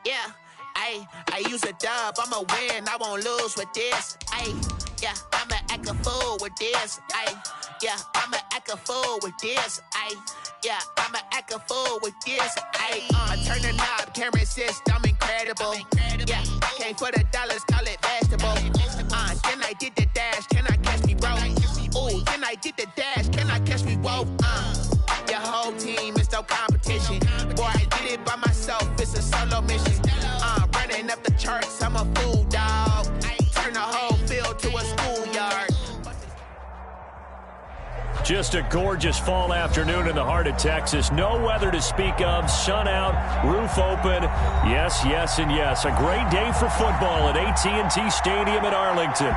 Yeah, I use a dub, I'ma win, I won't lose with this. Yeah, I'ma act a fool with this. Yeah, I'ma act a fool with this. Yeah, I'ma act a fool with this. Turn the knob, camera assist, I'm incredible. Yeah, came for the dollars, call it vegetable. Then I did the dash, can I catch me, bro? Ooh, then I did the dash, can I catch me, whoa? Your whole team is no competition. Boy, I did it by myself, it's a solo mission. Running up the charts, I'm a fool, dog. Turn the whole field to a schoolyard. Just a gorgeous fall afternoon in the heart of Texas. No weather to speak of. Sun out, roof open. Yes, yes, and yes. A great day for football at AT&T Stadium in Arlington.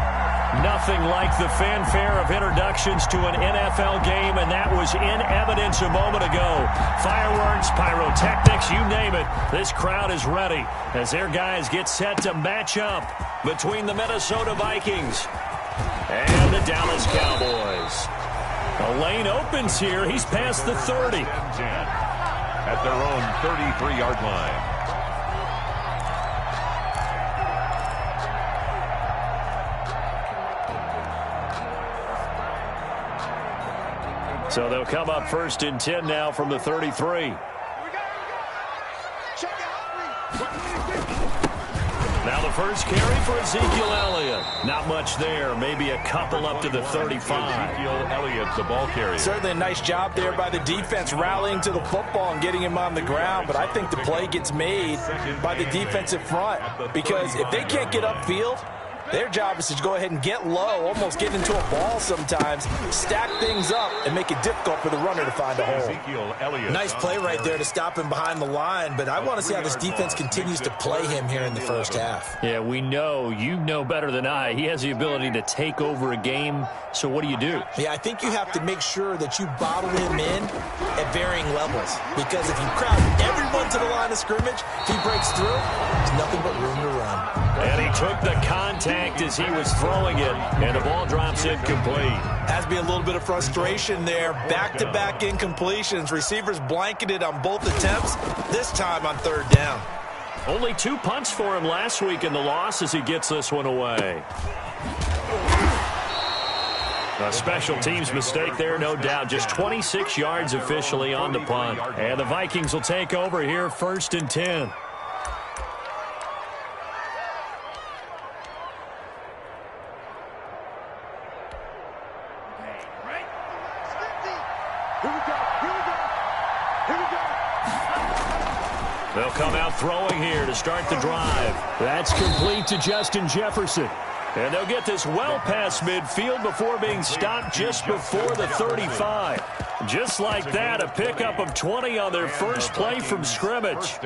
Nothing like the fanfare of introductions to an NFL game, and that was in evidence a moment ago. Fireworks, pyrotechnics, you name it. This crowd is ready as their guys get set to match up between the Minnesota Vikings and the Dallas Cowboys. The lane opens here. He's past the 30. At their own 33-yard line. So they'll come up 1st and 10 now from the 33. Now the first carry for Ezekiel Elliott. Not much there. Maybe a couple up to the 35. Ezekiel Elliott, the ball carrier. Certainly a nice job there by the defense rallying to the football and getting him on the ground. But I think the play gets made by the defensive front. Because if they can't get upfield, their job is to go ahead and get low, almost get into a ball sometimes, stack things up, and make it difficult for the runner to find a hole. Nice play right there to stop him behind the line, but I want to see how this defense continues to play him here in the first half. Yeah, we know. You know better than I. He has the ability to take over a game, so what do you do? Yeah, I think you have to make sure that you bottle him in at varying levels, because if you crowd everyone to the line of scrimmage, if he breaks through, there's nothing but room to run. And he took the contact as he was throwing it, and the ball drops incomplete. Has to be a little bit of frustration there. Back-to-back incompletions. Receivers blanketed on both attempts, this time on 3rd down. Only 2 punts for him last week in the loss as he gets this one away. A special teams mistake there, no doubt. Just 26 yards officially on the punt. And the Vikings will take over here 1st and 10. They'll come out throwing here to start the drive. That's complete to Justin Jefferson. And they'll get this well past midfield before being stopped just before the 35. Just like that, a pickup of 20 on their first play from scrimmage.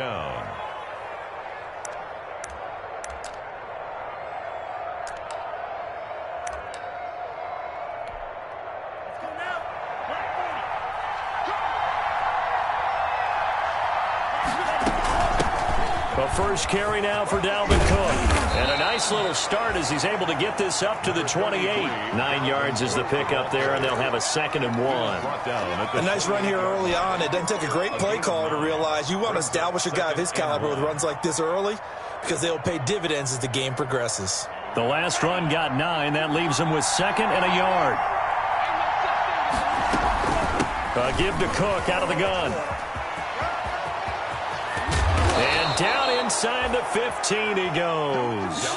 A first carry now for Dalvin Cook. And a nice little start as he's able to get this up to the 28. 9 yards is the pickup there, and they'll have a 2nd and 1. A nice run here early on. It doesn't take a great play caller to realize you want to establish a guy of his caliber with runs like this early, because they'll pay dividends as the game progresses. The last run got 9. That leaves him with 2nd and a yard. Give to Cook out of the gun. And down inside the 15 he goes.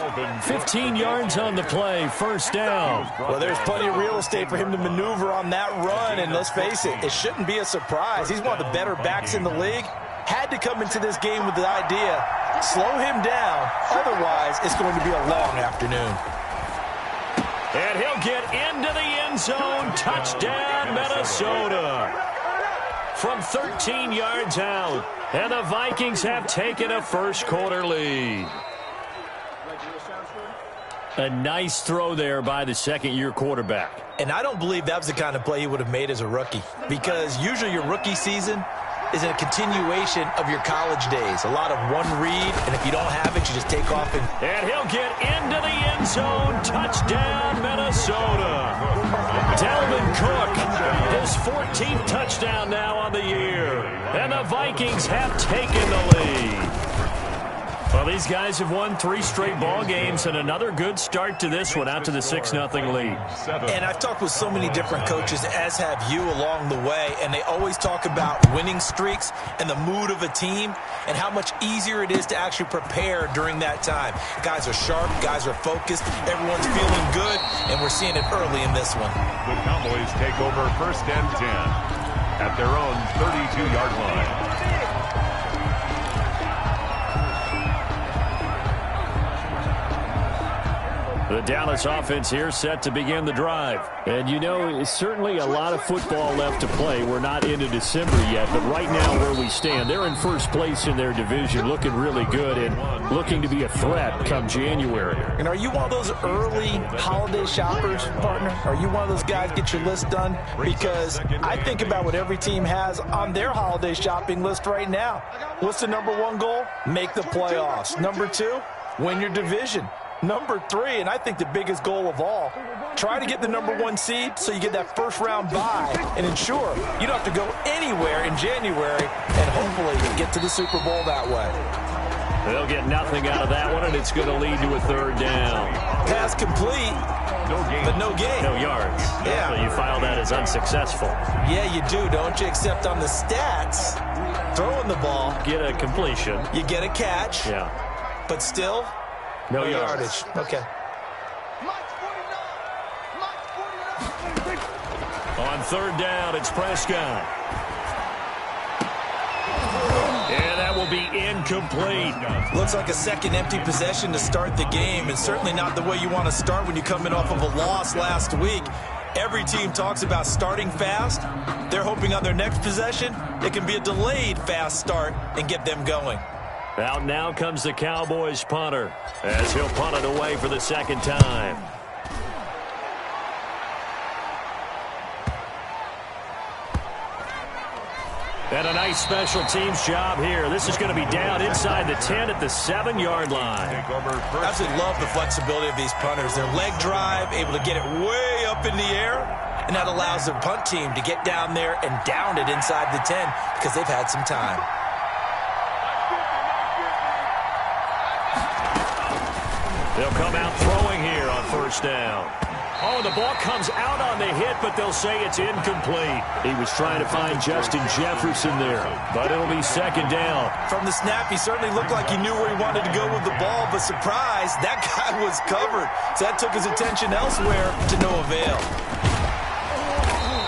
15 yards on the play, 1st down. Well, there's plenty of real estate for him to maneuver on that run, and let's face it, it shouldn't be a surprise. He's one of the better backs in the league. Had to come into this game with the idea, slow him down, otherwise it's going to be a long afternoon. And he'll get into the end zone. Touchdown, Minnesota. From 13 yards out. And the Vikings have taken a first-quarter lead. A nice throw there by the second-year quarterback. And I don't believe that was the kind of play he would have made as a rookie, because usually your rookie season is a continuation of your college days. A lot of one read, and if you don't have it, you just take off. And he'll get into the end zone. Touchdown, Minnesota. Dalvin Cook, his 14th touchdown now on the year. And the Vikings have taken the lead. Well, these guys have won 3 straight ball games and another good start to this one out to the 6-0 lead. And I've talked with so many different coaches, as have you, along the way, and they always talk about winning streaks and the mood of a team and how much easier it is to actually prepare during that time. Guys are sharp, guys are focused, everyone's feeling good, and we're seeing it early in this one. The Cowboys take over 1st and 10 at their own 32-yard line. The Dallas offense here set to begin the drive. And, you know, certainly a lot of football left to play. We're not into December yet, but right now where we stand, they're in first place in their division, looking really good and looking to be a threat come January. And are you one of those early holiday shoppers, partner? Are you one of those guys get your list done? Because I think about what every team has on their holiday shopping list right now. What's the number 1 goal? Make the playoffs. Number 2, win your division. Number 3, and I think the biggest goal of all, try to get the number 1 seed so you get that first-round bye and ensure you don't have to go anywhere in January and hopefully get to the Super Bowl that way. They'll get nothing out of that one, and it's going to lead to a 3rd down. Pass complete, but no gain. No yards. Yeah. So you file that as unsuccessful. Yeah, you do, don't you? Except on the stats, throwing the ball. Get a completion. You get a catch. Yeah. But still, no yardage. Okay. On 3rd down, it's Prescott. And that will be incomplete. Looks like a second empty possession to start the game, and certainly not the way you want to start when you're coming off of a loss last week. Every team talks about starting fast. They're hoping on their next possession, it can be a delayed fast start and get them going. Out now comes the Cowboys punter as he'll punt it away for the 2nd time. And a nice special teams job here. This is going to be down inside the 10 at the 7-yard line. I absolutely love the flexibility of these punters. Their leg drive, able to get it way up in the air, and that allows the punt team to get down there and down it inside the 10 because they've had some time. They'll come out throwing here on 1st down. Oh, the ball comes out on the hit, but they'll say it's incomplete. He was trying to find Justin Jefferson there, but it'll be 2nd down. From the snap, he certainly looked like he knew where he wanted to go with the ball, but surprise, that guy was covered. So that took his attention elsewhere to no avail.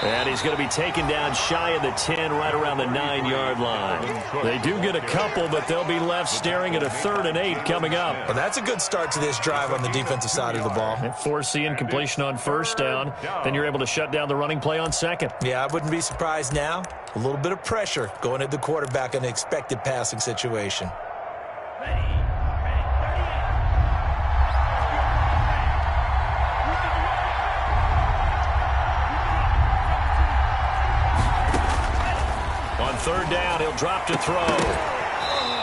And he's going to be taken down shy of the 10, right around the 9-yard line. They do get a couple, but they'll be left staring at a 3rd and 8 coming up. Well, that's a good start to this drive on the defensive side of the ball. And force the incompletion on 1st down. Then you're able to shut down the running play on 2nd. Yeah, I wouldn't be surprised now. A little bit of pressure going at the quarterback in an expected passing situation. On 3rd down, he'll drop to throw.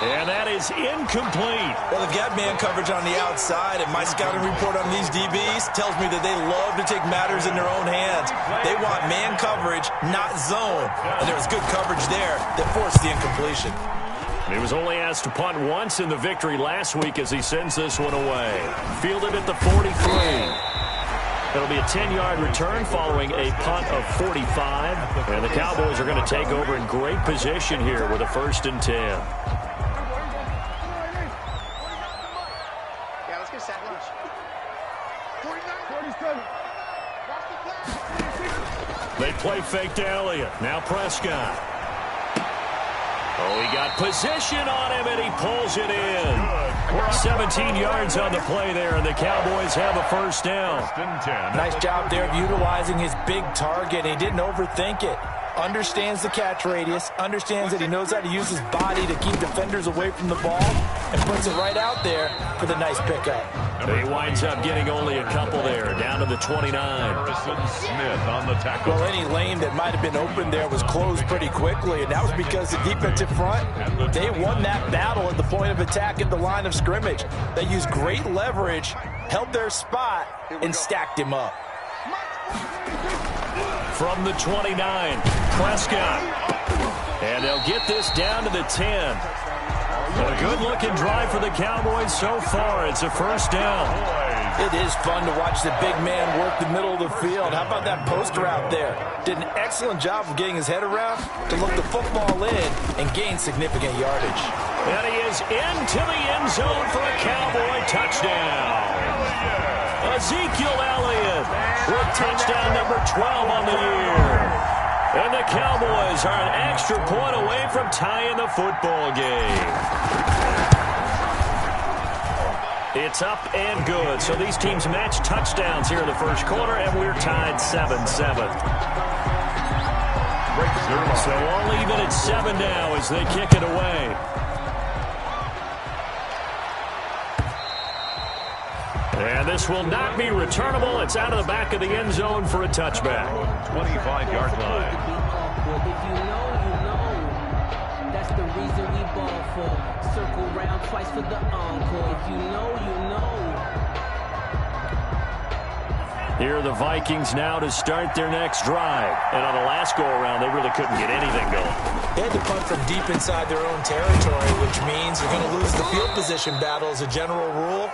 And that is incomplete. Well, they've got man coverage on the outside, and my scouting report on these DBs tells me that they love to take matters in their own hands. They want man coverage, not zone. And there was good coverage there that forced the incompletion. He was only asked to punt once in the victory last week as he sends this one away. Fielded at the 43. It'll be a 10-yard return following a punt of 45. And the Cowboys are going to take over in great position here with a 1st and 10. Yeah, let's get sack lunch. 47. They play fake to Elliott. Now Prescott. Oh, he got position on him, and he pulls it in. 17 yards on the play there, and the Cowboys have a 1st down. Nice job there of utilizing his big target. He didn't overthink it. Understands the catch radius, understands that he knows how to use his body to keep defenders away from the ball, and puts it right out there for the nice pickup. He winds up getting only a couple there, down to the 29. Smith on the tackle. Well, any lane that might have been open there was closed pretty quickly, and that was because the defensive front, they won that battle at the point of attack at the line of scrimmage. They used great leverage, held their spot, and stacked him up. From the 29, Prescott. And they'll get this down to the 10. A good-looking drive for the Cowboys so far. It's a first down. It is fun to watch the big man work the middle of the field. How about that poster out there? Did an excellent job of getting his head around to look the football in and gain significant yardage. And he is into the end zone for a Cowboy touchdown. Ezekiel Elliott with touchdown number 12 on the year. And the Cowboys are an extra point away from tying the football game. It's up and good. So these teams match touchdowns here in the first quarter, and we're tied 7-7. So all even at 7 now as they kick it away. And this will not be returnable. It's out of the back of the end zone for a touchback. 25-yard line. If you know, you know. That's the reason we ball for. Circle round twice for the encore. If you know, you know. Here are the Vikings now to start their next drive. And on the last go-around, they really couldn't get anything going. They had to punt from deep inside their own territory, which means they're going to lose the field position battle as a general rule.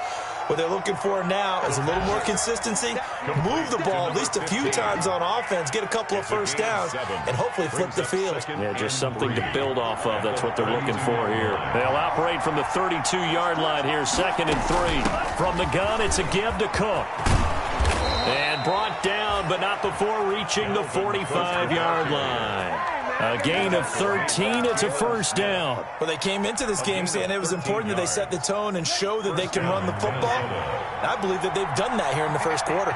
What they're looking for now is a little more consistency, move the ball at least a few times on offense, get a couple of first downs, and hopefully flip the field. Yeah, just something to build off of. That's what they're looking for here. They'll operate from the 32-yard line here, 2nd and 3. From the gun, it's a give to Cook. And brought down, but not before reaching the 45-yard line. A gain of 13. It's a first down. Well, they came into this game saying it was important that they set the tone and show that they can run the football. And I believe that they've done that here in the first quarter.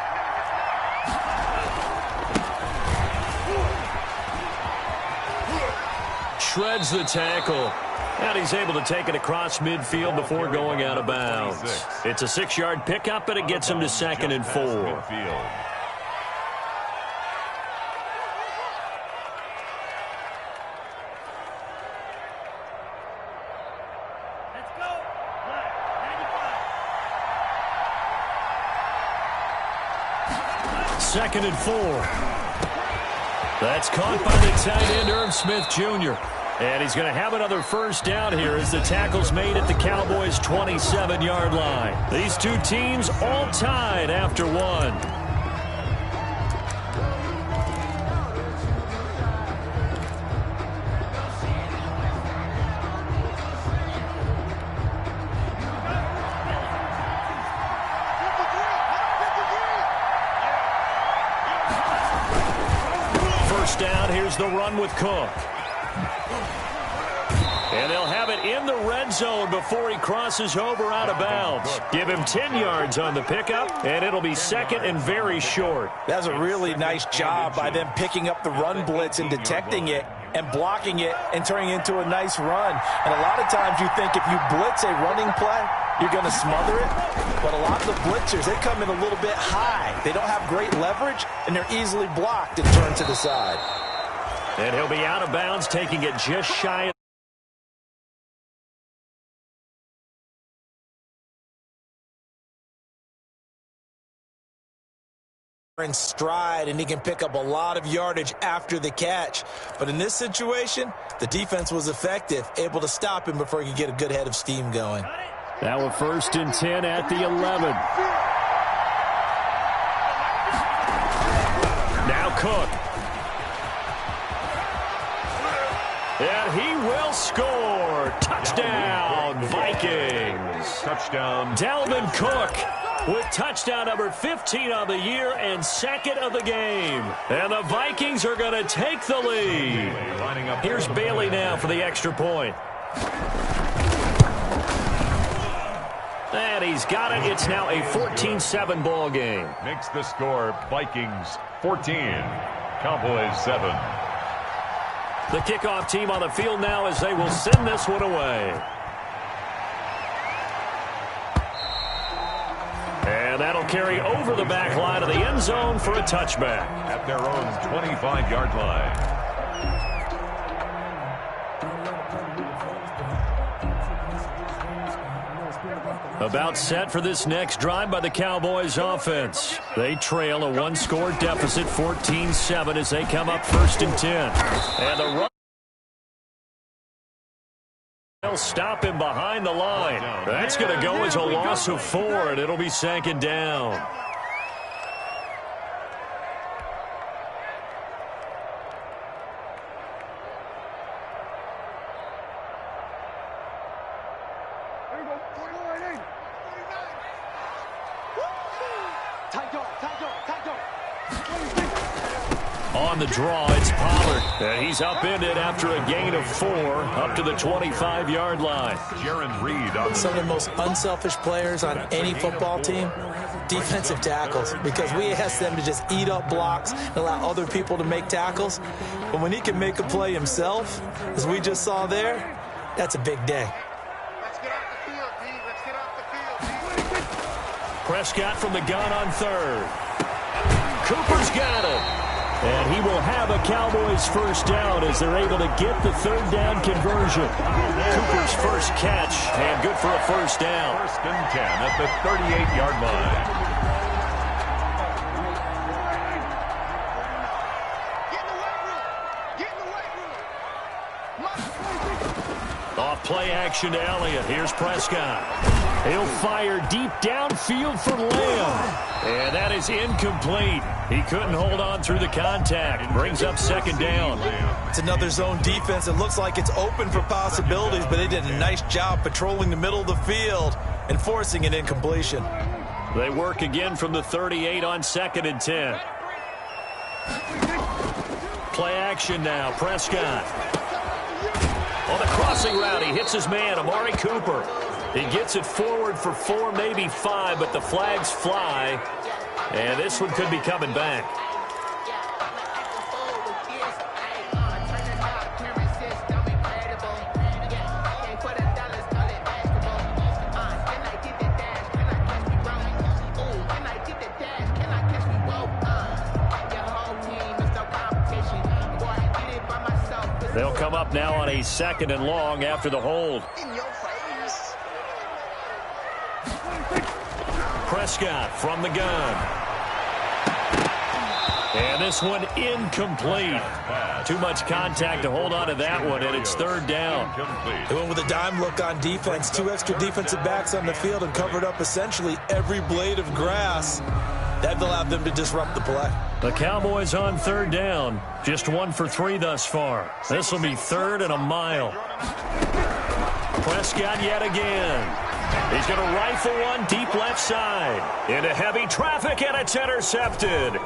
Shreds the tackle. And he's able to take it across midfield before going out of bounds. It's a 6-yard pickup, and it gets him to 2nd and 4. Second and 4. That's caught by the tight end, Irv Smith Jr. And he's going to have another first down here as the tackle's made at the Cowboys' 27-yard line. These two teams all tied after one. Down, here's the run with Cook. And they'll have it in the red zone before he crosses over out of bounds. Give him 10 yards on the pickup, and it'll be 2nd and very short. That's a really nice job by them picking up the run blitz and detecting it and blocking it and turning it into a nice run. And a lot of times you think if you blitz a running play, you're going to smother it. But a lot of the blitzers, they come in a little bit high. They don't have great leverage, and they're easily blocked and turned to the side. And he'll be out of bounds, taking it just shy of in stride, and he can pick up a lot of yardage after the catch. But in this situation, the defense was effective, able to stop him before he could get a good head of steam going. Now a 1st and 10 at the 11. Now Cook. And he will score. Touchdown, Vikings. Touchdown. Dalvin Cook with touchdown number 15 on the year and 2nd of the game. And the Vikings are going to take the lead. Here's Bailey now for the extra point. And he's got it. It's now a 14-7 ball game. Makes the score Vikings 14, Cowboys 7. The kickoff team on the field now as they will send this one away. And that'll carry over the back line of the end zone for a touchback. At their own 25-yard line. About set for this next drive by the Cowboys offense. They trail a 1-score deficit, 14-7 as they come up 1st and 10. And the run They'll stop him behind the line. That's going to go as a loss of 4, and it'll be 2nd down. On the draw, it's Pollard. And he's upended after a gain of 4 up to the 25-yard line. Jaron Reed on some of the most unselfish players on any football team, defensive tackles, because we ask them to just eat up blocks and allow other people to make tackles. But when he can make a play himself, as we just saw there, that's a big day. Let's get off the field, D. Let's get off the field, D. Prescott from the gun on 3rd. Cooper's got it. And he will have a Cowboys first down as they're able to get the 3rd down conversion. Cooper's first catch, and good for a first down. 1st and 10 at the 38-yard line. Get in the weight room. Off play action to Elliott. Here's Prescott. He'll fire deep downfield for Lamb. And that is incomplete. He couldn't hold on through the contact. Brings up 2nd down. It's another zone defense. It looks like it's open for possibilities, but they did a nice job patrolling the middle of the field and forcing an incompletion. They work again from the 38 on 2nd and 10. Play action now. Prescott. On the crossing route, he hits his man, Amari Cooper. He gets it forward for 4, maybe 5, but the flags fly. And this one could be coming back. They'll come up now on a 2nd and long after the hold. Prescott from the gun. And this one incomplete. Too much contact to hold on to that one, and it's 3rd down. They went with a dime look on defense. 2 extra defensive backs on the field and covered up essentially every blade of grass. That allowed them to disrupt the play. The Cowboys on 3rd down. Just 1 for 3 thus far. This will be 3rd and a mile. Prescott yet again. He's going to rifle one deep left side. Into heavy traffic, and it's intercepted.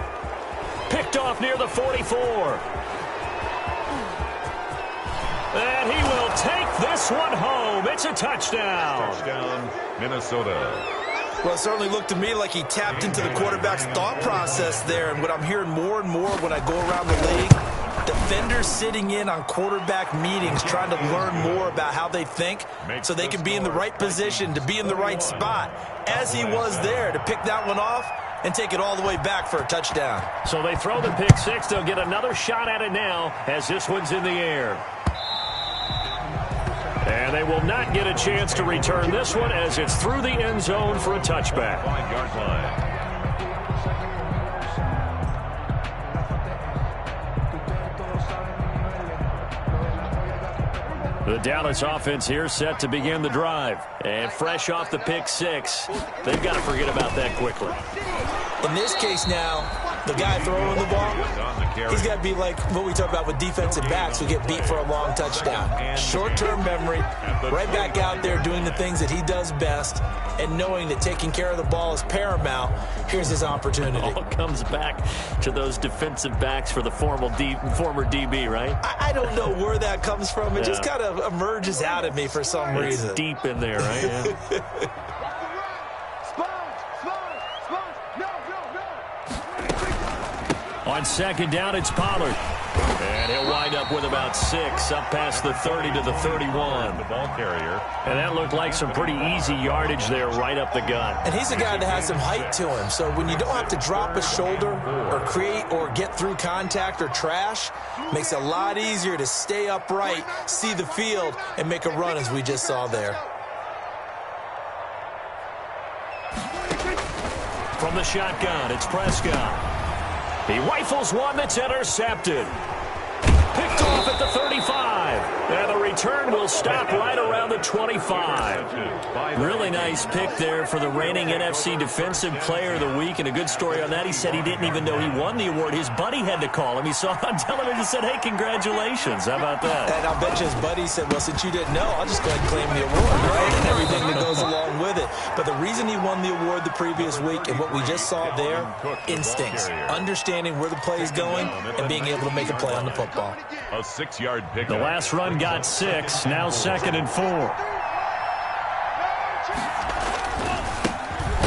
Picked off near the 44. And he will take this one home. It's a touchdown. Touchdown, Minnesota. Well, it certainly looked to me like he tapped into the quarterback's thought process there. And what I'm hearing more and more when I go around the league, defenders sitting in on quarterback meetings trying to learn more about how they think so they can be in the right position to be in the right spot, as he was there to pick that one off and take it all the way back for a touchdown. So they throw the pick 6. They'll get another shot at it now as this one's in the air. And they will not get a chance to return this one as it's through the end zone for a touchback. 5-yard line. The Dallas offense here set to begin the drive. And fresh off the pick 6, they've got to forget about that quickly. In this case now, the guy throwing the ball, he's got to be like what we talk about with defensive backs who get beat for a long touchdown. Short-term memory, right back out there doing the things that he does best, and knowing that taking care of the ball is paramount. Here's his opportunity. All comes back to those defensive backs for the former DB, right? I don't know where that comes from. It just kind of emerges out of me for some reason. It's deep in there, right? Yeah. On 2nd down, it's Pollard. And he'll wind up with about 6 up past the 30 to the 31. The ball carrier. And that looked like some pretty easy yardage there right up the gut. And he's a guy that has some height to him. So when you don't have to drop a shoulder or create or get through contact or trash, makes it a lot easier to stay upright, see the field, and make a run as we just saw there. From the shotgun, it's Prescott. He rifles one that's intercepted. Picked off at the 35. And the return will stop right around the 25. Really nice pick there for the reigning NFC Defensive Player of the Week. And a good story on that. He said he didn't even know he won the award. His buddy had to call him. He saw it on television and said, hey, congratulations. How about that? And I'll bet you his buddy said, well, since you didn't know, I'll just go ahead and claim the award, right? And everything that goes along with it. But the reason he won the award the previous week and what we just saw there, instincts. Understanding where the play is going and being able to make a play on the football. A 6-yard pick. The last run got 6. Now 2nd and 4.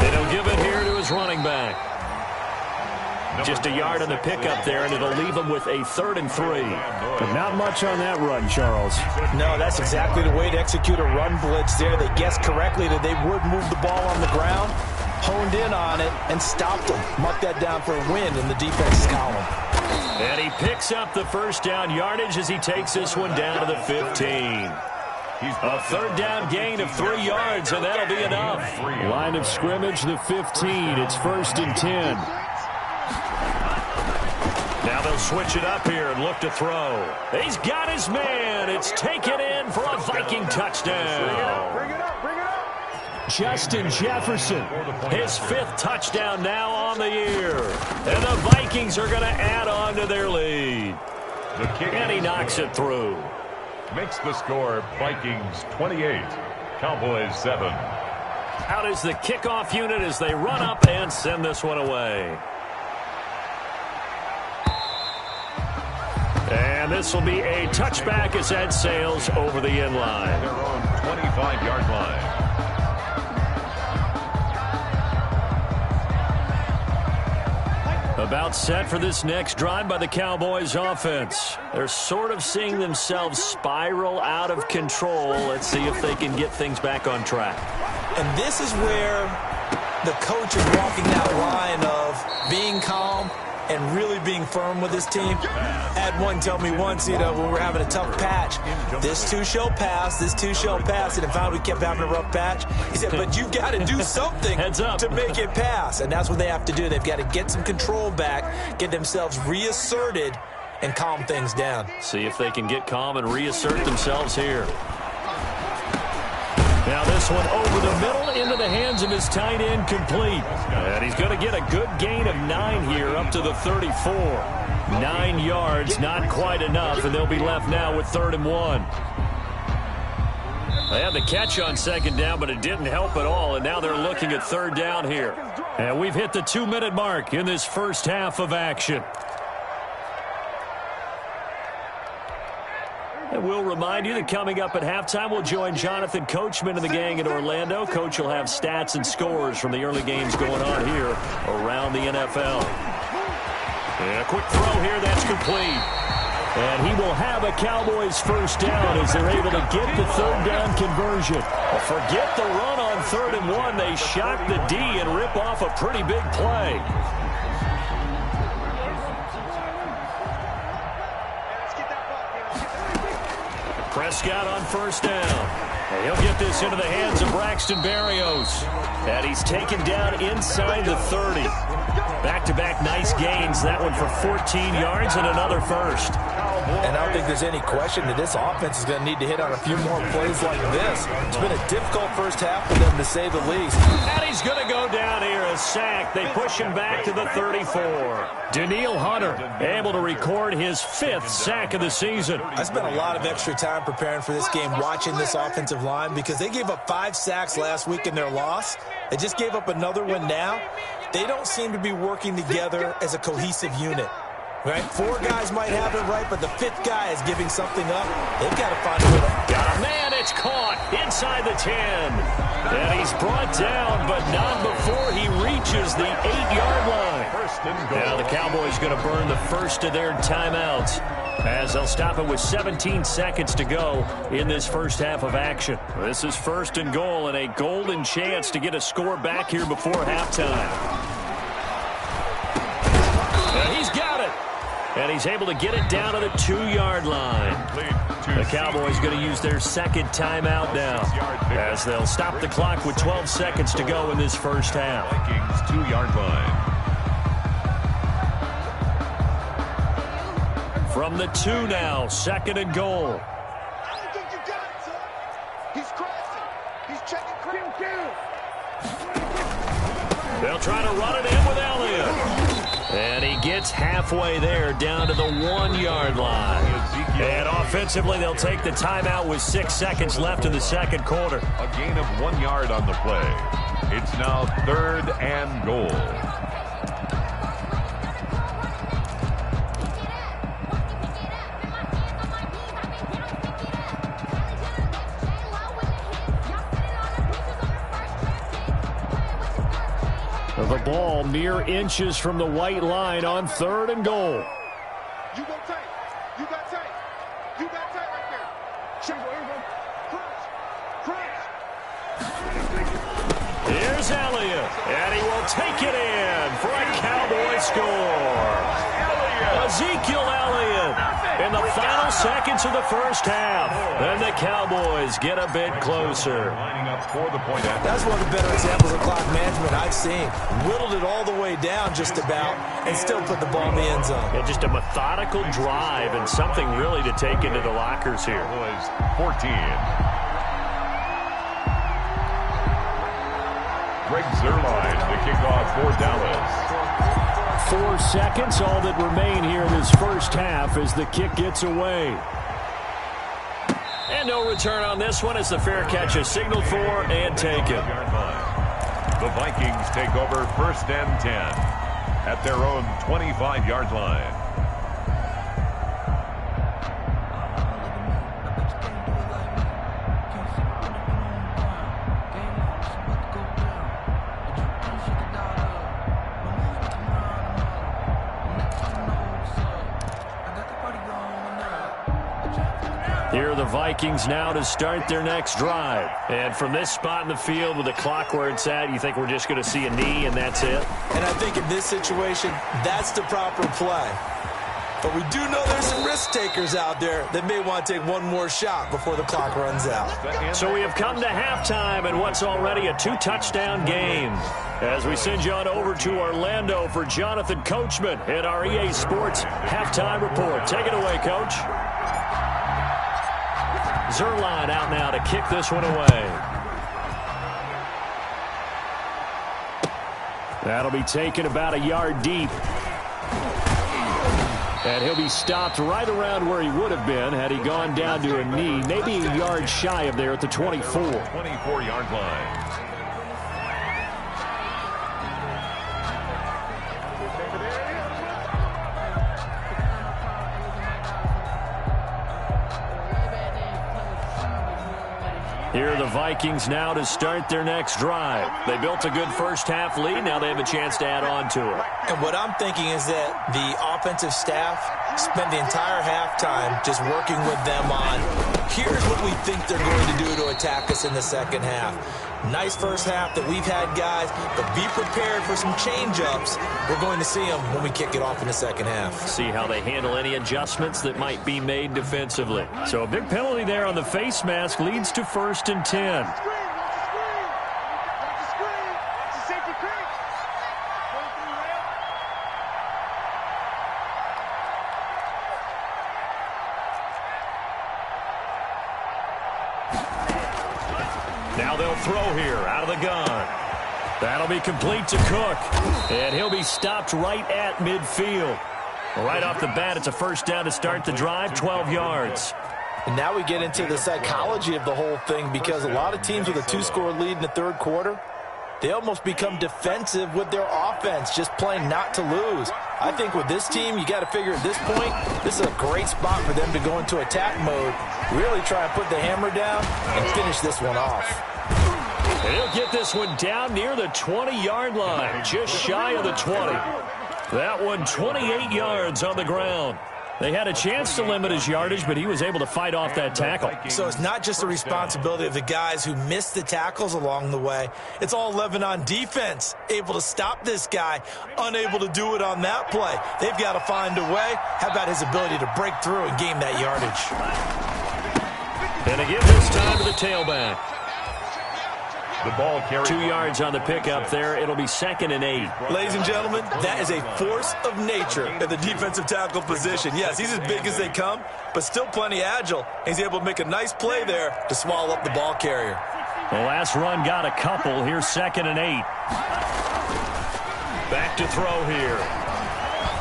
And he'll give it here to his running back. Just a yard on the pickup there, and it'll leave him with a 3rd and 3. But not much on that run, Charles. No, that's exactly the way to execute a run blitz there. They guessed correctly that they would move the ball on the ground, honed in on it, and stopped them. Mark that down for a win in the defense's column. And he picks up the first down yardage as he takes this one down to the 15. A 3rd down gain of 3 yards, and that'll be enough. Line of scrimmage, the 15. It's 1st and 10. Now they'll switch it up here and look to throw. He's got his man. It's taken in for a Viking touchdown. Bring it up, bring it up. Justin Jefferson, his 5th touchdown now on the year. And the Vikings are going to add on to their lead. And he knocks it through. Makes the score Vikings 28, Cowboys 7. Out is the kickoff unit as they run up and send this one away. And this will be a touchback as that sails over the end line. Their own 25-yard line. About set for this next drive by the Cowboys offense. They're sort of seeing themselves spiral out of control. Let's see if they can get things back on track. And this is where the coach is walking that line of being calm and really being firm with his team. Had one tell me once, when we're having a tough patch, this too shall pass, this too shall pass. And if we kept having a rough patch, he said, but you've got to do something to make it pass. And that's what they have to do. They've got to get some control back, get themselves reasserted, and calm things down. See if they can get calm and reassert themselves here. Now this one over the middle into the hands of his tight end, complete. And he's going to get a good gain of 9 here up to the 34. 9 yards, not quite enough, and they'll be left now with 3rd and 1. They had the catch on 2nd down, but it didn't help at all, and now they're looking at 3rd down here. And we've hit the 2-minute mark in this first half of action. And we'll remind you that coming up at halftime, we'll join Jonathan Coachman and the gang in Orlando. Coach will have stats and scores from the early games going on here around the NFL. And a quick throw here, that's complete. And he will have a Cowboys first down as they're able to get the 3rd down conversion. Well, forget the run on 3rd and 1. They shock the D and rip off a pretty big play. Prescott on 1st down. And he'll get this into the hands of Braxton Berrios. And he's taken down inside the 30. Back-to-back nice gains. That one for 14 yards and another first. And I don't think there's any question that this offense is going to need to hit on a few more plays like this. It's been a difficult first half for them, to say the least. And he's going to go down here, a sack. They push him back to the 34. Daniil Hunter able to record his 5th sack of the season. I spent a lot of extra time preparing for this game, watching this offensive line, because they gave up 5 sacks last week in their loss. They just gave up another one now. They don't seem to be working together as a cohesive unit. Right? 4 guys might have it right, but the 5th guy is giving something up. They've got to find a way to... Got a man, it's caught inside the 10. And he's brought down, but not before he reaches the 8-yard line. Now the Cowboys going to burn the first of their timeouts as they'll stop it with 17 seconds to go in this first half of action. This is 1st and goal and a golden chance to get a score back here before halftime. And he's got it. And he's able to get it down to the 2-yard line. The Cowboys going to use their 2nd timeout now as they'll stop the clock with 12 seconds to go in this first half. Vikings 2-yard line. From the 2 now, 2nd and goal. They'll try to run it in with Elliott. And he gets halfway there, down to the 1-yard line. And offensively, they'll take the timeout with 6 seconds left in the second quarter. A gain of 1 yard on the play. It's now 3rd and goal. The ball mere inches from the white line on 3rd and goal. You go tight. You got tight. You got tight right there. Crunch. Here's Elliott, and he will take it in for a Cowboy score. Ezekiel Elliott in the final seconds of the first half. And the Cowboys get a bit closer. That's one of the better examples of clock management I've seen. Whittled it all the way down just about and still put the ball in the end zone. Yeah, just a methodical drive and something really to take into the lockers here. 14. Greg Zuerlein, the kickoff for Dallas. 4 seconds, all that remain here in this first half as the kick gets away. And no return on this one as the fair catch is signaled for and taken. The Vikings take over 1st and 10 at their own 25-yard line. Here are the Vikings now to start their next drive. And from this spot in the field with the clock where it's at, you think we're just going to see a knee and that's it? And I think in this situation, that's the proper play. But we do know there's some risk takers out there that may want to take one more shot before the clock runs out. So we have come to halftime in what's already a 2-touchdown game. As we send you on over to Orlando for Jonathan Coachman at our EA Sports Halftime Report. Take it away, Coach. Zuerlein out now to kick this one away. That'll be taken about a yard deep. And he'll be stopped right around where he would have been had he gone down to a knee, maybe a yard shy of there at the 24. 24-yard line. Here are the Vikings now to start their next drive. They built a good first half lead. Now they have a chance to add on to it. And what I'm thinking is that the offensive staff spent the entire halftime just working with them on, here's what we think they're going to do to attack us in the second half. Nice first half that we've had, guys, but be prepared for some change-ups. We're going to see them when we kick it off in the second half. See how they handle any adjustments that might be made defensively. So a big penalty there on the face mask leads to 1st and 10. Now they'll throw here out of the gun. That'll be complete to Cook. And he'll be stopped right at midfield. Right off the bat, it's a first down to start the drive, 12 yards. And now we get into the psychology of the whole thing, because a lot of teams with a 2-score lead in the third quarter, they almost become defensive with their offense, just playing not to lose. I think with this team, you got to figure at this point, this is a great spot for them to go into attack mode, really try and put the hammer down and finish this one off. And he'll get this one down near the 20-yard line, just shy of the 20. That one 28 yards on the ground. They had a chance to limit his yardage, but he was able to fight off that tackle. So it's not just the responsibility of the guys who missed the tackles along the way. It's all 11 on defense, able to stop this guy, unable to do it on that play. They've got to find a way. How about his ability to break through and gain that yardage? And again this time to the tailback. The ball carried 2 yards on the pickup there. It'll be 2nd and 8. Ladies and gentlemen, that is a force of nature at the defensive tackle position. Yes, he's as big as they come, but still plenty agile. He's able to make a nice play there to swallow up the ball carrier. The last run got a couple. Here's 2nd and 8. Back to throw here.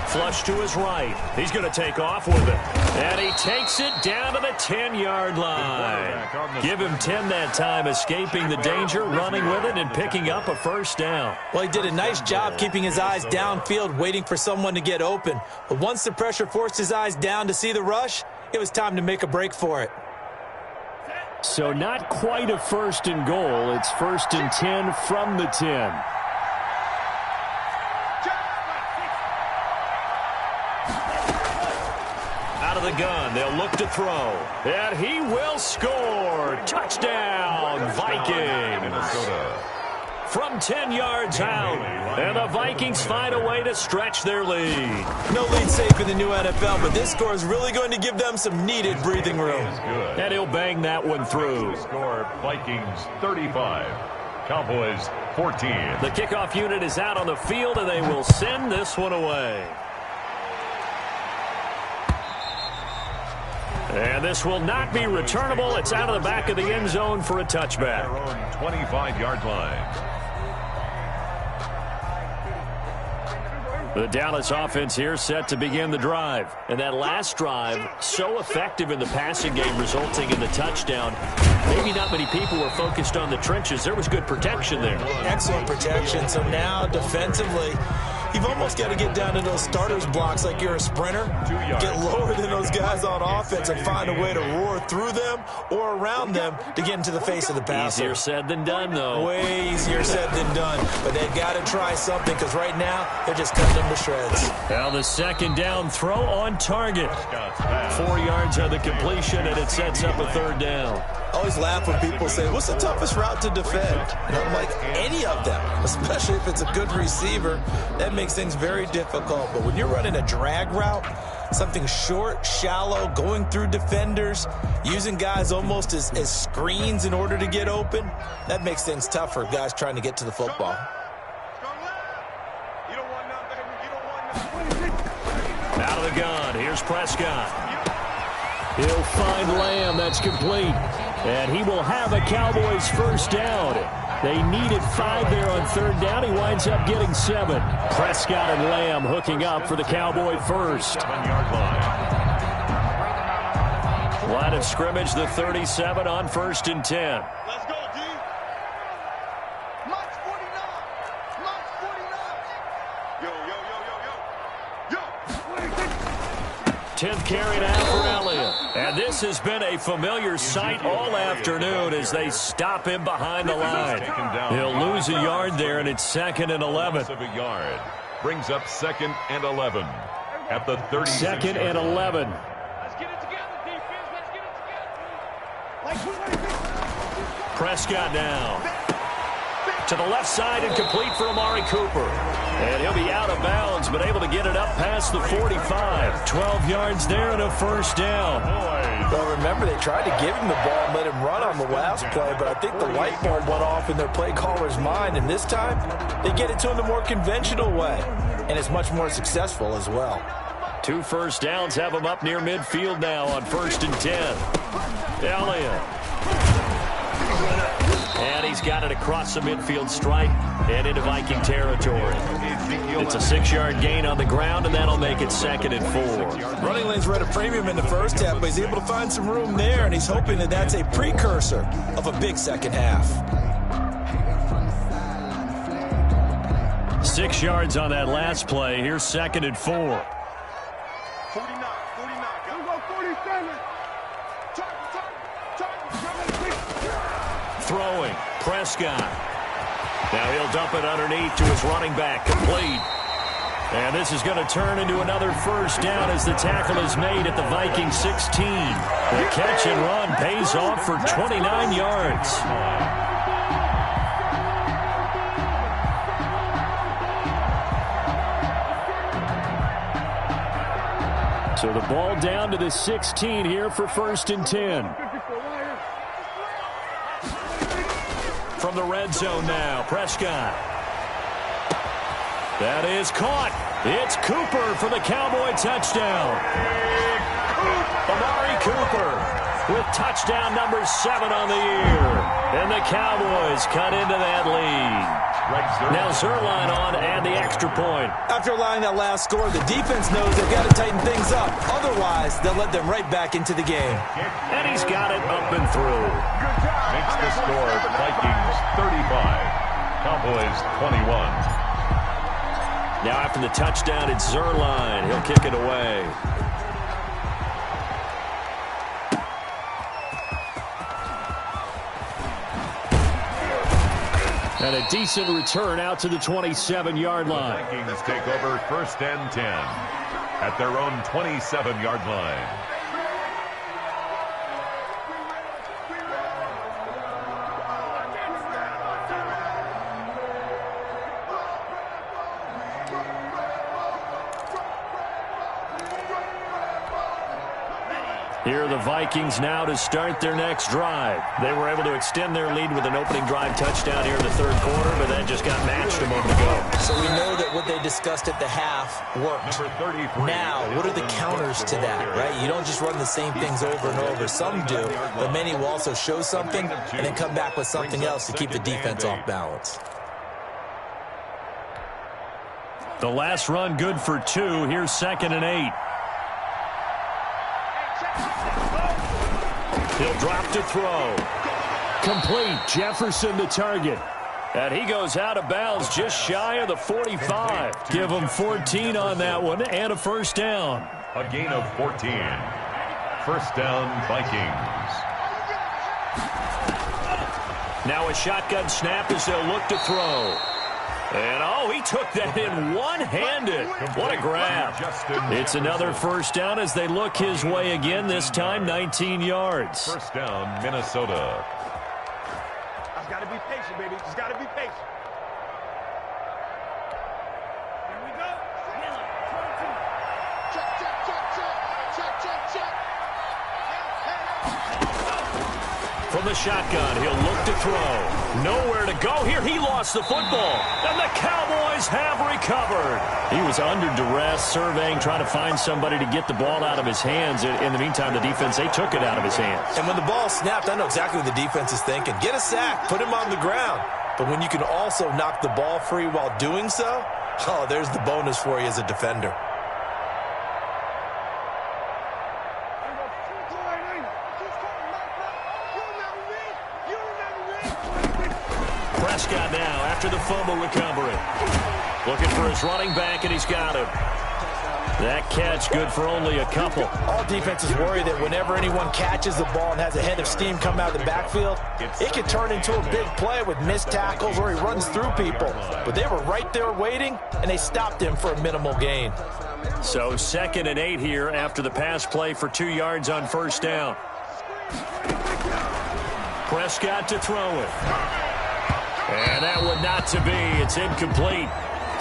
Flush to his right. He's going to take off with it. And he takes it down to the 10-yard line. Give him 10 that time, escaping the danger, running with it, and picking up a first down. Well, he did a nice job keeping his eyes downfield, waiting for someone to get open. But once the pressure forced his eyes down to see the rush, it was time to make a break for it. So not quite a first and goal. It's first and 10 from the 10. Out of the gun, they'll look to throw. And he will score. Touchdown, Vikings. From 10 yards out. And the Vikings find a way to stretch their lead. No lead safe in the new NFL, but this score is really going to give them some needed breathing room. And he'll bang that one through. Score Vikings 35, Cowboys 14. The kickoff unit is out on the field, and they will send this one away. And this will not be returnable. It's out of the back of the end zone for a touchback. Their own 25-yard line. The Dallas offense here set to begin the drive. And that last drive, so effective in the passing game, resulting in the touchdown. Maybe not many people were focused on the trenches. There was good protection there. Excellent protection. So now defensively, you've almost got to get down to those starters blocks like you're a sprinter. Get lower than those guys on offense and find a way to roar through them or around them to get into the face of the passer. Easier said than done, though. Way easier said than done. But they've got to try something because right now they're just cutting them to shreds. Now the second down throw on target. 4 yards on the completion, and it sets up a third down. I always laugh when people say, what's the toughest route to defend? And I'm like, any of them, especially if it's a good receiver. That makes things very difficult. But when you're running a drag route, something short, shallow, going through defenders, using guys almost as screens in order to get open, that makes things tough for guys trying to get to the football. Out of the gun, here's Prescott. He'll find Lamb, that's complete. And he will have a Cowboys first down. They needed 5 there on third down. He winds up getting 7. Prescott and Lamb hooking up for the Cowboy first. 7-yard line. Line of scrimmage, the 37 on first and 10. Let's go, D. Max 49. Max 49. Yo, yo, yo, yo, yo. Yo. 10th carry now for Elliott. And this has been a familiar sight all afternoon as they stop him behind the line. He'll lose a yard there, and it's 2nd and 11. Of a yard. Brings up 2nd and 11 at the 36. 2nd and 11. Let's get it together, defense. Let's get it together. Prescott now. To the left side and complete for Amari Cooper. And he'll be out of bounds, but able to get it up past the 45. 12 yards there and a first down. Well, remember, they tried to give him the ball and let him run on the last play, but I think the light bulb went off in their play caller's mind, and this time they get it to him the more conventional way, and it's much more successful as well. 2 first downs have him up near midfield now on 1st and 10. Elliott. And he's got it across the midfield stripe and into Viking territory. It's a 6-yard gain on the ground, and that'll make it 2nd and 4. Running lanes were at a premium in the first half, but he's able to find some room there, and he's hoping that that's a precursor of a big second half. 6 yards on that last play. Here's 2nd and 4. 49. Go 47. Throwing, Prescott. Now he'll dump it underneath to his running back, complete. And this is going to turn into another first down as the tackle is made at the Viking 16. The catch and run pays off for 29 yards. So the ball down to the 16 here for 1st and 10. From the red zone now, Prescott. That is caught. It's Cooper for the Cowboy touchdown. Amari Cooper. with touchdown number 7 on the year. And the Cowboys cut into that lead. Now Zerline on and the extra point. After allowing that last score, the defense knows they've got to tighten things up. Otherwise, they'll let them right back into the game. And he's got it up and through. Makes the score Vikings 35, Cowboys 21. Now after the touchdown, it's Zerline. He'll kick it away. And a decent return out to the 27-yard line. The Vikings take over 1st and 10 at their own 27-yard line. Here are the Vikings now to start their next drive. They were able to extend their lead with an opening drive touchdown here in the 3rd quarter, but that just got matched a moment ago. So we know that what they discussed at the half worked. Now, what are the counters to that, right? You don't just run the same things over and over. Some do, but many will also show something and then come back with something else to keep the defense off balance. The last run good for 2. Here's 2nd and 8. He'll drop to throw. Complete. Jefferson the target. And he goes out of bounds just shy of the 45. Give him 14 on that one and a 1st down. A gain of 14. 1st down, Vikings. Now a shotgun snap as they'll look to throw. And, oh, he took that in one-handed. What a grab. It's another 1st down as they look his way again, this time 19 yards. 1st down, Minnesota. Just got to be patient, baby. Just got to be patient. Here we go. Check, check, check, check. Check, check, check. From the shotgun, he'll look to throw. Nowhere to go here. He lost the football. And the Cowboys have recovered. He was under duress, surveying, trying to find somebody to get the ball out of his hands. In the meantime, the defense, they took it out of his hands. And when the ball snapped, I know exactly what the defense is thinking. Get a sack. Put him on the ground. But when you can also knock the ball free while doing so, oh, there's the bonus for you as a defender. Prescott now after the fumble recovery. Looking for his running back, and he's got him. That catch good for only a couple. All defenses worry that whenever anyone catches the ball and has a head of steam come out of the backfield, it can turn into a big play with missed tackles or he runs through people. But they were right there waiting, and they stopped him for a minimal gain. So 2nd and 8 here after the pass play for 2 yards on 1st down. Prescott to throw it. And that one not to be. It's incomplete.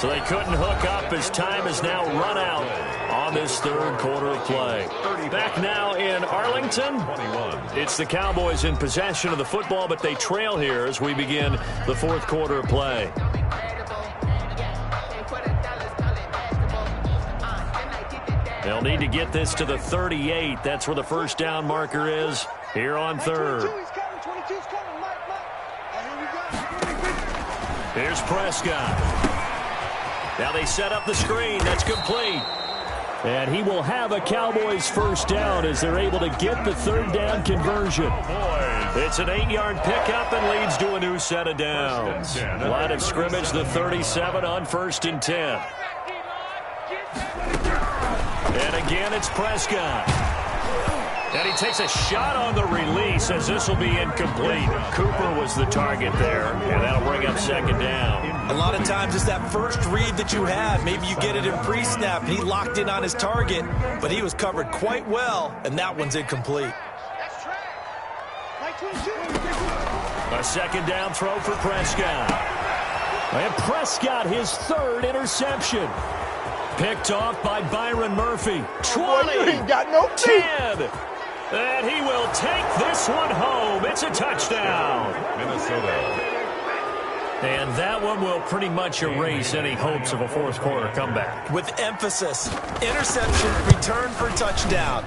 So they couldn't hook up as time has now run out on this 3rd quarter of play. Back now in Arlington. It's the Cowboys in possession of the football, but they trail here as we begin the 4th quarter of play. They'll need to get this to the 38. That's where the 1st down marker is here on 3rd. Here's Prescott. Now they set up the screen. That's complete. And he will have a Cowboys 1st down as they're able to get the 3rd down conversion. It's an 8-yard pickup and leads to a new set of downs. Line of scrimmage, the 37 on 1st and 10. And again, it's Prescott. And he takes a shot on the release as this will be incomplete. Cooper was the target there, and that'll bring up 2nd down. A lot of times it's that first read that you have. Maybe you get it in pre-snap, and he locked in on his target, but he was covered quite well, and that one's incomplete. A 2nd down throw for Prescott. And Prescott, his 3rd interception. Picked off by Byron Murphy. 20. You ain't got no 10. And he will take this one home. It's a touchdown. Minnesota. And that one will pretty much erase any hopes of a 4th quarter comeback. With emphasis, interception, return for touchdown.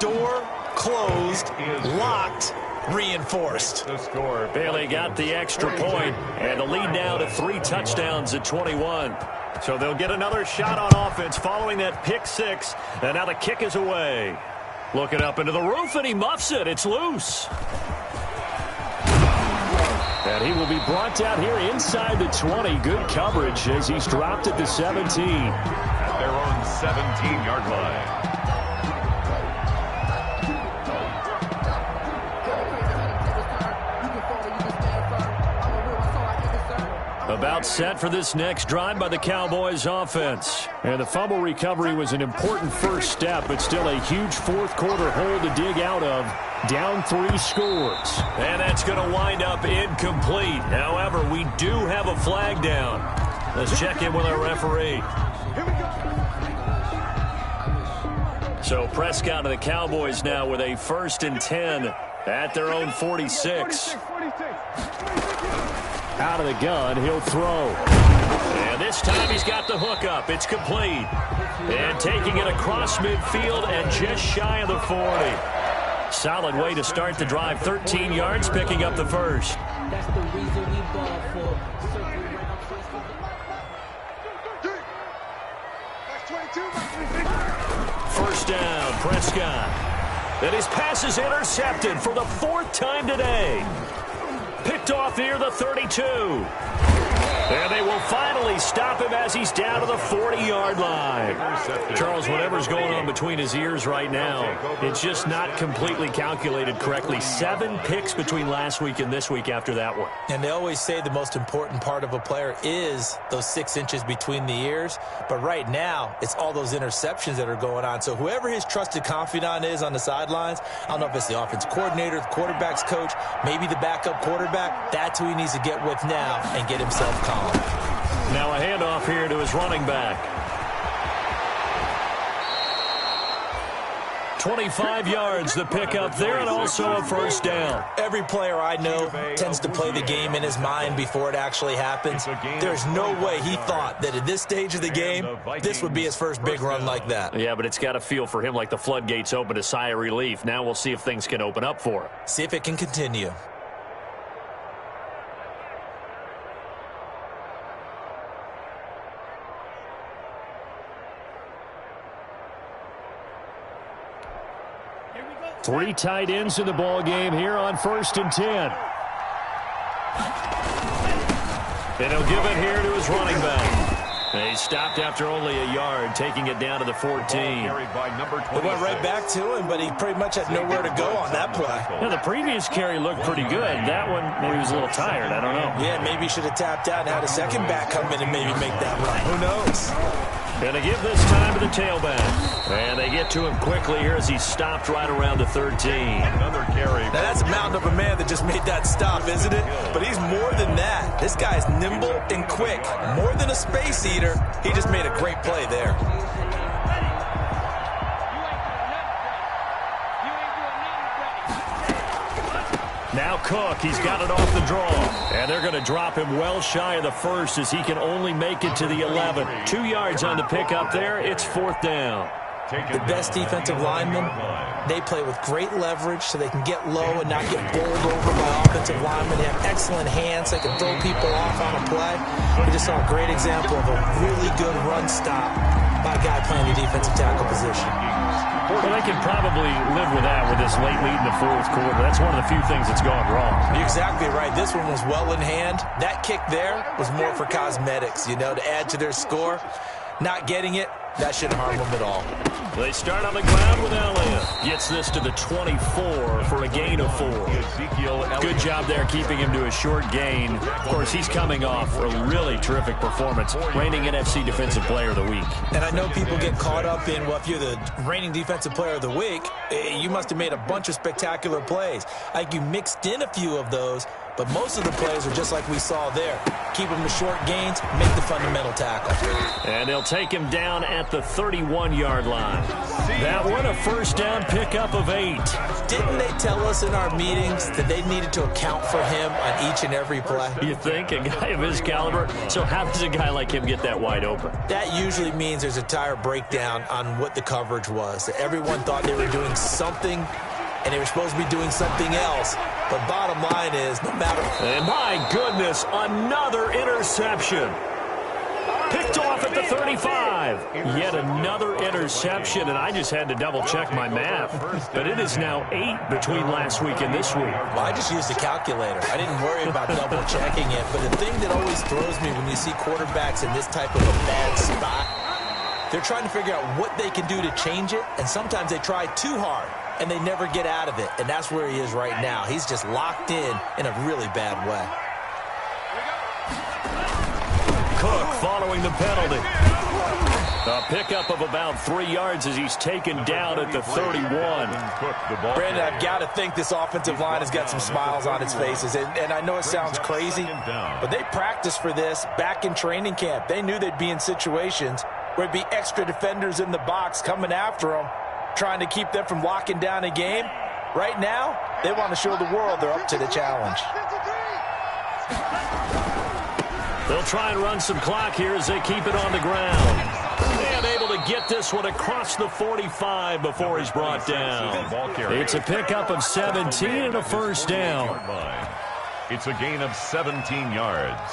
Door closed, locked, reinforced. The score. Bailey got the extra point, and the lead now to 3 touchdowns at 21. So they'll get another shot on offense following that pick 6, and now the kick is away. Looking up into the roof, and he muffs it. It's loose. And he will be brought down here inside the 20. Good coverage as he's dropped at the 17. At their own 17-yard line. About set for this next drive by the Cowboys offense. And the fumble recovery was an important first step, but still a huge fourth-quarter hole to dig out of. Down 3 scores. And that's going to wind up incomplete. However, we do have a flag down. Let's check in with our referee. So Prescott and the Cowboys now with a 1st and 10 at their own 46. Out of the gun, he'll throw. And this time he's got the hook up. It's complete. And taking it across midfield and just shy of the 40. Solid way to start the drive. 13 yards, picking up the first. That's the reason we ball for circle round twice for the... First down, Prescott. And his pass is intercepted for the 4th time today. Picked off near the 32. And they will finally stop him as he's down to the 40-yard line. Charles, whatever's going on between his ears right now, it's just not completely calculated correctly. 7 picks between last week and this week after that one. And they always say the most important part of a player is those 6 inches between the ears. But right now, it's all those interceptions that are going on. So whoever his trusted confidant is on the sidelines, I don't know if it's the offensive coordinator, the quarterback's coach, maybe the backup quarterback, that's who he needs to get with now and get himself calm. Now a handoff here to his running back. 25 yards the pickup there, and also a first down. Every player I know tends to play the game in his mind before it actually happens. There's no way he thought that at this stage of the game, this would be his first big run like that. Yeah, but it's got to feel for him like the floodgates open, a sigh of relief. Now we'll see if things can open up for him. See if it can continue. Three tight ends in the ball game here on 1st and 10. And he'll give it here to his running back. And he stopped after only a yard, taking it down to the 14. It went right back to him, but he pretty much had nowhere to go on that play. Yeah, the previous carry looked pretty good. That one, maybe he was a little tired. I don't know. Yeah, maybe he should have tapped out and had a second back come in and maybe make that run. Who knows? And they give this time to the tailback. And they get to him quickly here as he stopped right around the 13. Another carry. Now that's a mountain of a man that just made that stop, isn't it? But he's more than that. This guy's nimble and quick. More than a space eater. He just made a great play there. Now Cook, he's got it off the draw. And they're going to drop him well shy of the first as he can only make it to the 11. 2 yards on the pickup there. It's 4th down. The best defensive linemen, they play with great leverage so they can get low and not get bowled over by offensive linemen. They have excellent hands. They can throw people off on a play. We just saw a great example of a really good run stop by a guy playing the defensive tackle position. Well, they can probably live with that with this late lead in the 4th quarter. That's one of the few things that's gone wrong. You're exactly right. This one was well in hand. That kick there was more for cosmetics, to add to their score. Not getting it, that shouldn't harm them at all. They start on the ground with Elliott. Gets this to the 24 for a gain of 4. Good job there keeping him to a short gain. Of course, he's coming off a really terrific performance. Reigning NFC Defensive Player of the Week. And I know people get caught up in, well, if you're the reigning Defensive Player of the Week, you must have made a bunch of spectacular plays. Like you mixed in a few of those, but most of the plays are just like we saw there. Keep them to short gains, make the fundamental tackle. And they'll take him down at the 31-yard line. That one, a first down pickup of 8. Didn't they tell us in our meetings that they needed to account for him on each and every play? You think? A guy of his caliber? So how does a guy like him get that wide open? That usually means there's a tire breakdown on what the coverage was. Everyone thought they were doing something and they were supposed to be doing something else. But bottom line is, no matter... And my goodness, another interception. Picked off at the 35. Yet another interception, and I just had to double-check my math. But it is now 8 between last week and this week. Well, I just used a calculator. I didn't worry about double-checking it. But the thing that always throws me when you see quarterbacks in this type of a bad spot, they're trying to figure out what they can do to change it, and sometimes they try too hard, and they never get out of it. And that's where he is right now. He's just locked in a really bad way. Cook following the penalty. A pickup of about 3 yards as he's taken down at the 31. Brandon, I've got to think this offensive line has got some smiles on its faces. And I know it sounds crazy, but they practiced for this back in training camp. They knew they'd be in situations where there'd be extra defenders in the box coming after them, trying to keep them from locking down a game. Right now, they want to show the world they're up to the challenge. They'll try and run some clock here as they keep it on the ground. And able to get this one across the 45 before he's brought down. It's a pickup of 17 and a first down. It's a gain of 17 yards.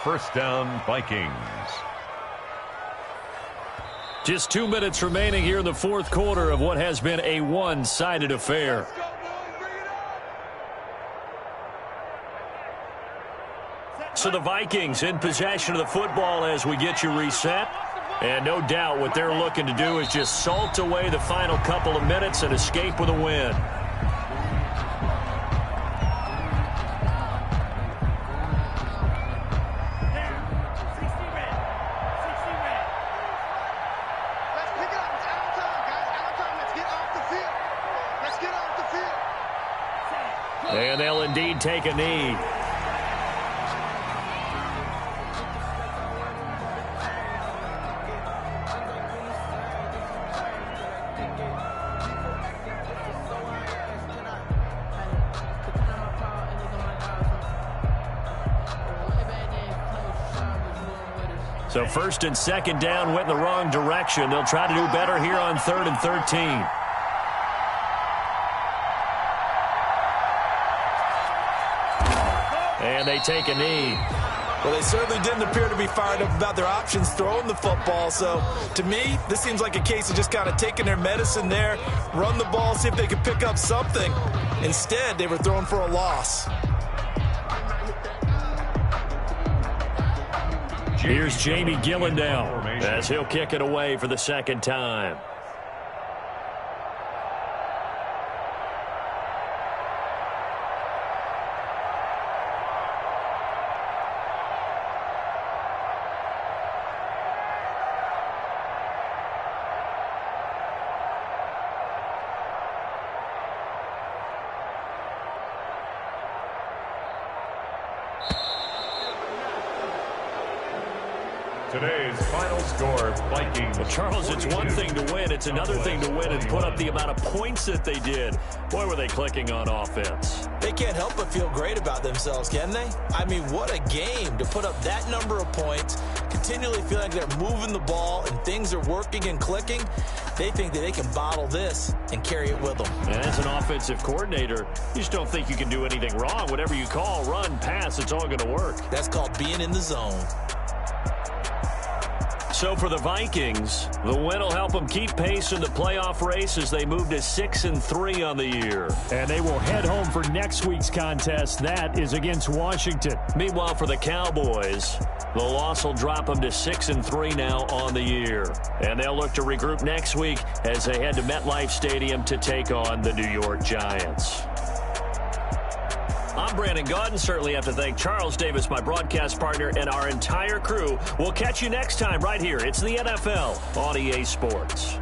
First down, Vikings. Just 2 minutes remaining here in the fourth quarter of what has been a one-sided affair. So the Vikings in possession of the football as we get you reset. And no doubt what they're looking to do is just salt away the final couple of minutes and escape with a win. And they'll indeed take a knee. So first and second down went in the wrong direction. They'll try to do better here on 3rd and 13. And they take a knee. Well, they certainly didn't appear to be fired up about their options throwing the football. So, to me, this seems like a case of just kind of taking their medicine there, run the ball, see if they could pick up something. Instead, they were throwing for a loss. Here's Jamie Gillandale as he'll kick it away for the second time. Today's final score, Vikings. Well, Charles, it's one thing to win. It's another thing to win and put up the amount of points that they did. Boy, were they clicking on offense. They can't help but feel great about themselves, can they? I mean, what a game to put up that number of points, continually feeling like they're moving the ball and things are working and clicking. They think that they can bottle this and carry it with them. And as an offensive coordinator, you just don't think you can do anything wrong. Whatever you call, run, pass, it's all going to work. That's called being in the zone. So for the Vikings, the win will help them keep pace in the playoff race as they move to 6-3 on the year. And they will head home for next week's contest. That is against Washington. Meanwhile, for the Cowboys, the loss will drop them to 6-3 now on the year. And they'll look to regroup next week as they head to MetLife Stadium to take on the New York Giants. I'm Brandon Gaudin. Certainly have to thank Charles Davis, my broadcast partner, and our entire crew. We'll catch you next time right here. It's the NFL on EA Sports.